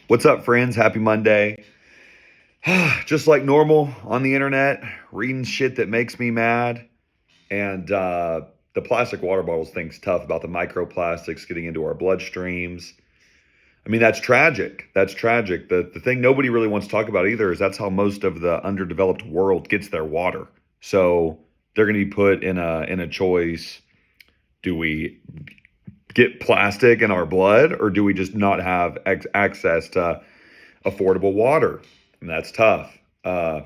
What's up, friends? Happy Monday. Just like normal on the internet, reading shit that makes me mad. And the plastic water bottles thing's tough about the microplastics getting into our bloodstreams. I mean, that's tragic. That's tragic. The thing nobody really wants to talk about either is that's how most of the underdeveloped world gets their water. So they're going to be put in a choice. Do we get plastic in our blood, or do we just not have access to affordable water? And that's tough. Uh,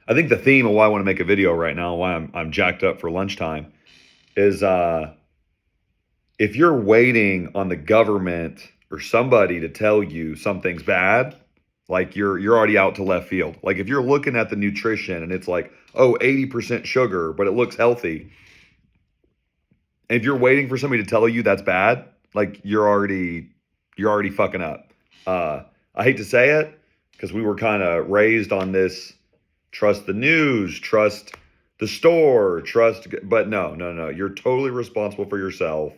I think the theme of why I want to make a video right now, why I'm jacked up for lunchtime, is if you're waiting on the government or somebody to tell you something's bad, like you're already out to left field. Like if you're looking at the nutrition and it's like, oh, 80% sugar, but it looks healthy. And if you're waiting for somebody to tell you that's bad, like you're already fucking up. I hate to say it because we were kind of raised on this trust the news, trust the store, but no. You're totally responsible for yourself.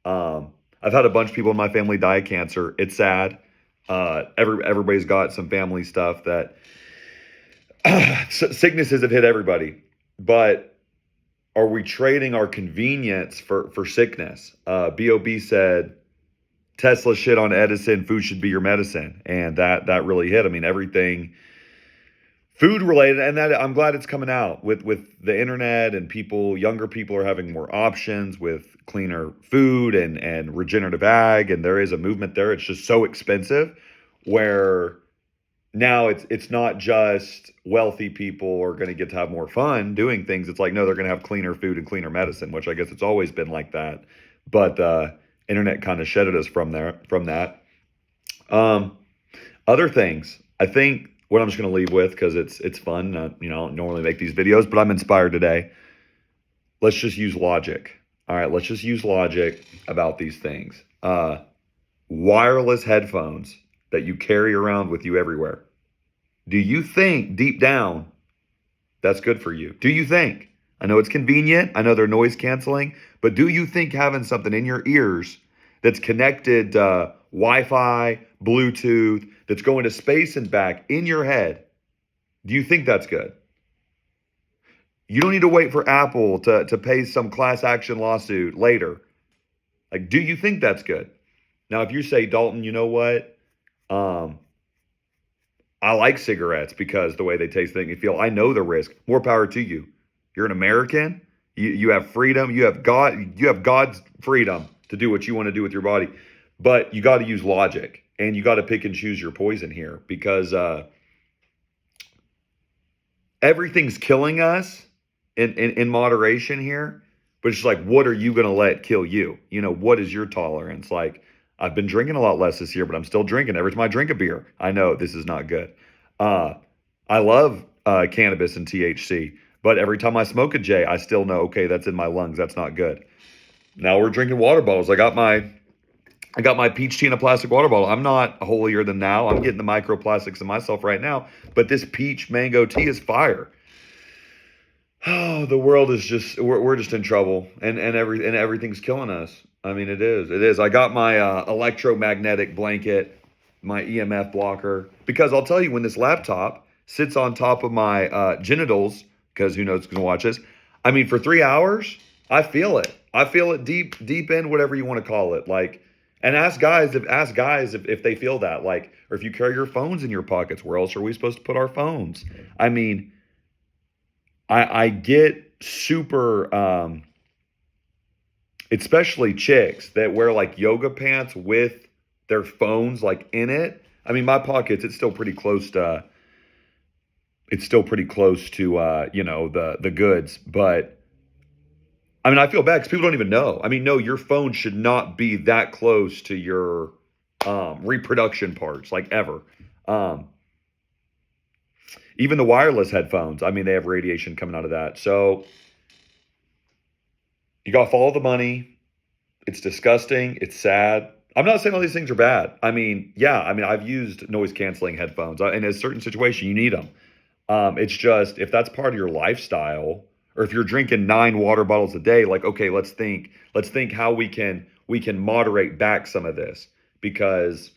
I've had a bunch of people in my family die of cancer. It's sad. Everybody's got some family stuff that sicknesses have hit everybody, but are we trading our convenience for sickness? Bob said Tesla shit on Edison, food should be your medicine, and that really hit. I mean, everything food related, and that I'm glad it's coming out with the internet, and younger people are having more options with cleaner food and regenerative ag, and there is a movement there. It's just so expensive where now it's not just wealthy people are going to get to have more fun doing things. It's like, no, they're going to have cleaner food and cleaner medicine, which I guess it's always been like that. But internet kind of shedded us from that. Other things, I think what I'm just going to leave with, because it's fun. I don't normally make these videos, but I'm inspired today. Let's just use logic. All right, let's just use logic about these things. Wireless headphones that you carry around with you everywhere. Do you think deep down that's good for you? Do you think? I know it's convenient. I know they're noise canceling, but do you think having something in your ears that's connected to Wi-Fi, Bluetooth, that's going to space and back in your head, do you think that's good? You don't need to wait for Apple to pay some class action lawsuit later. Like, do you think that's good? Now, if you say, Dalton, you know what? I like cigarettes because the way they taste, make me feel. I know the risk. More power to you. You're an American. You have freedom. You have God's freedom to do what you want to do with your body. But you got to use logic, and you got to pick and choose your poison here, because everything's killing us in moderation here. But it's like, what are you going to let kill you? What is your tolerance? Like, I've been drinking a lot less this year, but I'm still drinking. Every time I drink a beer, I know this is not good. I love cannabis and THC, but every time I smoke a J, I still know, okay, that's in my lungs. That's not good. Now we're drinking water bottles. I got my peach tea in a plastic water bottle. I'm not holier than thou. I'm getting the microplastics in myself right now, but this peach mango tea is fire. Oh, the world is we're just in trouble, and everything's killing us. I mean, it is. I got my electromagnetic blanket, my EMF blocker, because I'll tell you, when this laptop sits on top of my genitals, because who knows who's gonna watch this. I mean, for 3 hours, I feel it. I feel it deep in, whatever you want to call it. Like, and ask guys if they feel that, like, or if you carry your phones in your pockets, where else are we supposed to put our phones? I mean, I get super, especially chicks that wear like yoga pants with their phones like in it. I mean, my pockets, it's still pretty close to the goods, but I mean, I feel bad because people don't even know. I mean, no, your phone should not be that close to your reproduction parts, like, ever. Um, Even the wireless headphones, I mean, they have radiation coming out of that. So you got to follow the money. It's disgusting. It's sad. I'm not saying all these things are bad. I mean, yeah, I've used noise canceling headphones. In a certain situation, you need them. It's just, if that's part of your lifestyle, or if you're drinking 9 water bottles a day, like, okay, let's think how we can moderate back some of this, because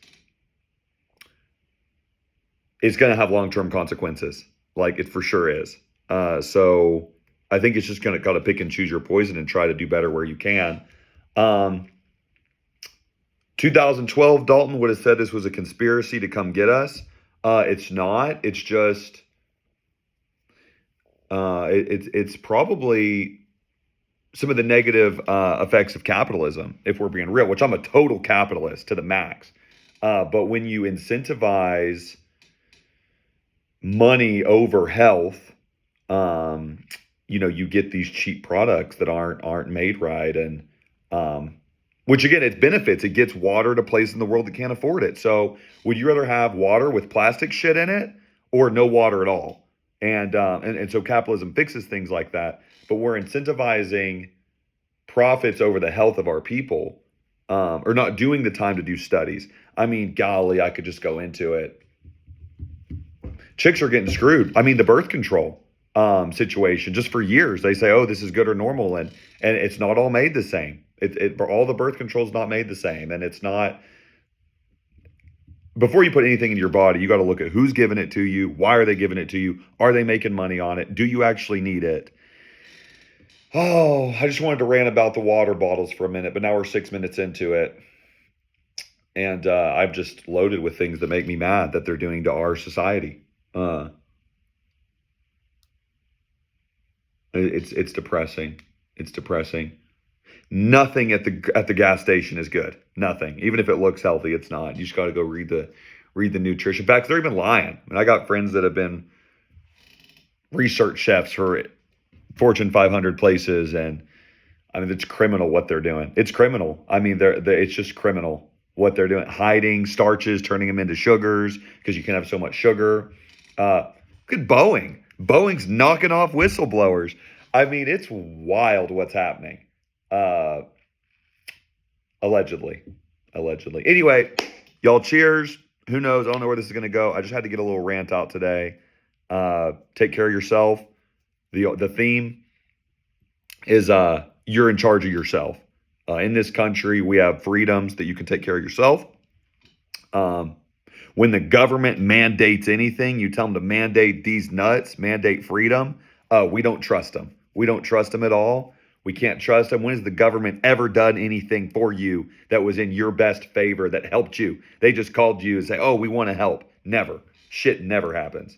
it's going to have long-term consequences. Like it for sure is. So I think it's just going to kind of pick and choose your poison and try to do better where you can. Um, 2012, Dalton would have said this was a conspiracy to come get us. It's not. It's just it's probably some of the negative effects of capitalism, if we're being real. Which I'm a total capitalist to the max. But when you incentivize money over health, um, you get these cheap products that aren't made right, and which again, it benefits. It gets water to places in the world that can't afford it. So, would you rather have water with plastic shit in it, or no water at all? And so capitalism fixes things like that. But we're incentivizing profits over the health of our people, or not doing the time to do studies. I mean, golly, I could just go into it. Chicks are getting screwed. I mean, the birth control situation, just for years, they say, oh, this is good or normal. And it's not all made the same. All the birth control is not made the same. And it's not, before you put anything in your body, you got to look at who's giving it to you. Why are they giving it to you? Are they making money on it? Do you actually need it? Oh, I just wanted to rant about the water bottles for a minute, but now we're 6 minutes into it. And I'm just loaded with things that make me mad that they're doing to our society. Uh, it's depressing. It's depressing. Nothing at the gas station is good. Nothing. Even if it looks healthy, it's not. You just got to go read the nutrition facts. They're even lying. I mean, I got friends that have been research chefs for Fortune 500 places, and I mean, it's criminal what they're doing. It's criminal. I mean, it's just criminal what they're doing. Hiding starches, turning them into sugars because you can have so much sugar. Look at Boeing. Boeing's knocking off whistleblowers. I mean, it's wild what's happening. Uh, allegedly. Anyway, y'all, cheers. Who knows? I don't know where this is going to go. I just had to get a little rant out today. Take care of yourself. The theme is you're in charge of yourself. In this country, we have freedoms that you can take care of yourself. When the government mandates anything, you tell them to mandate these nuts, mandate freedom. We don't trust them. We don't trust them at all. We can't trust them. When has the government ever done anything for you that was in your best favor, that helped you? They just called you and say, oh, we want to help. Never. Shit never happens.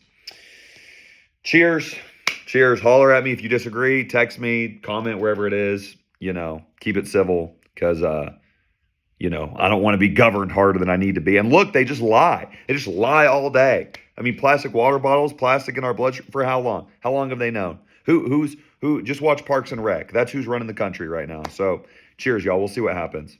Cheers. Cheers. Holler at me if you disagree. Text me, comment wherever it is. Keep it civil, because I don't want to be governed harder than I need to be. And look, they just lie. They just lie all day. I mean, plastic water bottles, plastic in our bloodstream, for how long? How long have they known? Who? Just watch Parks and Rec. That's who's running the country right now. So cheers, y'all. We'll see what happens.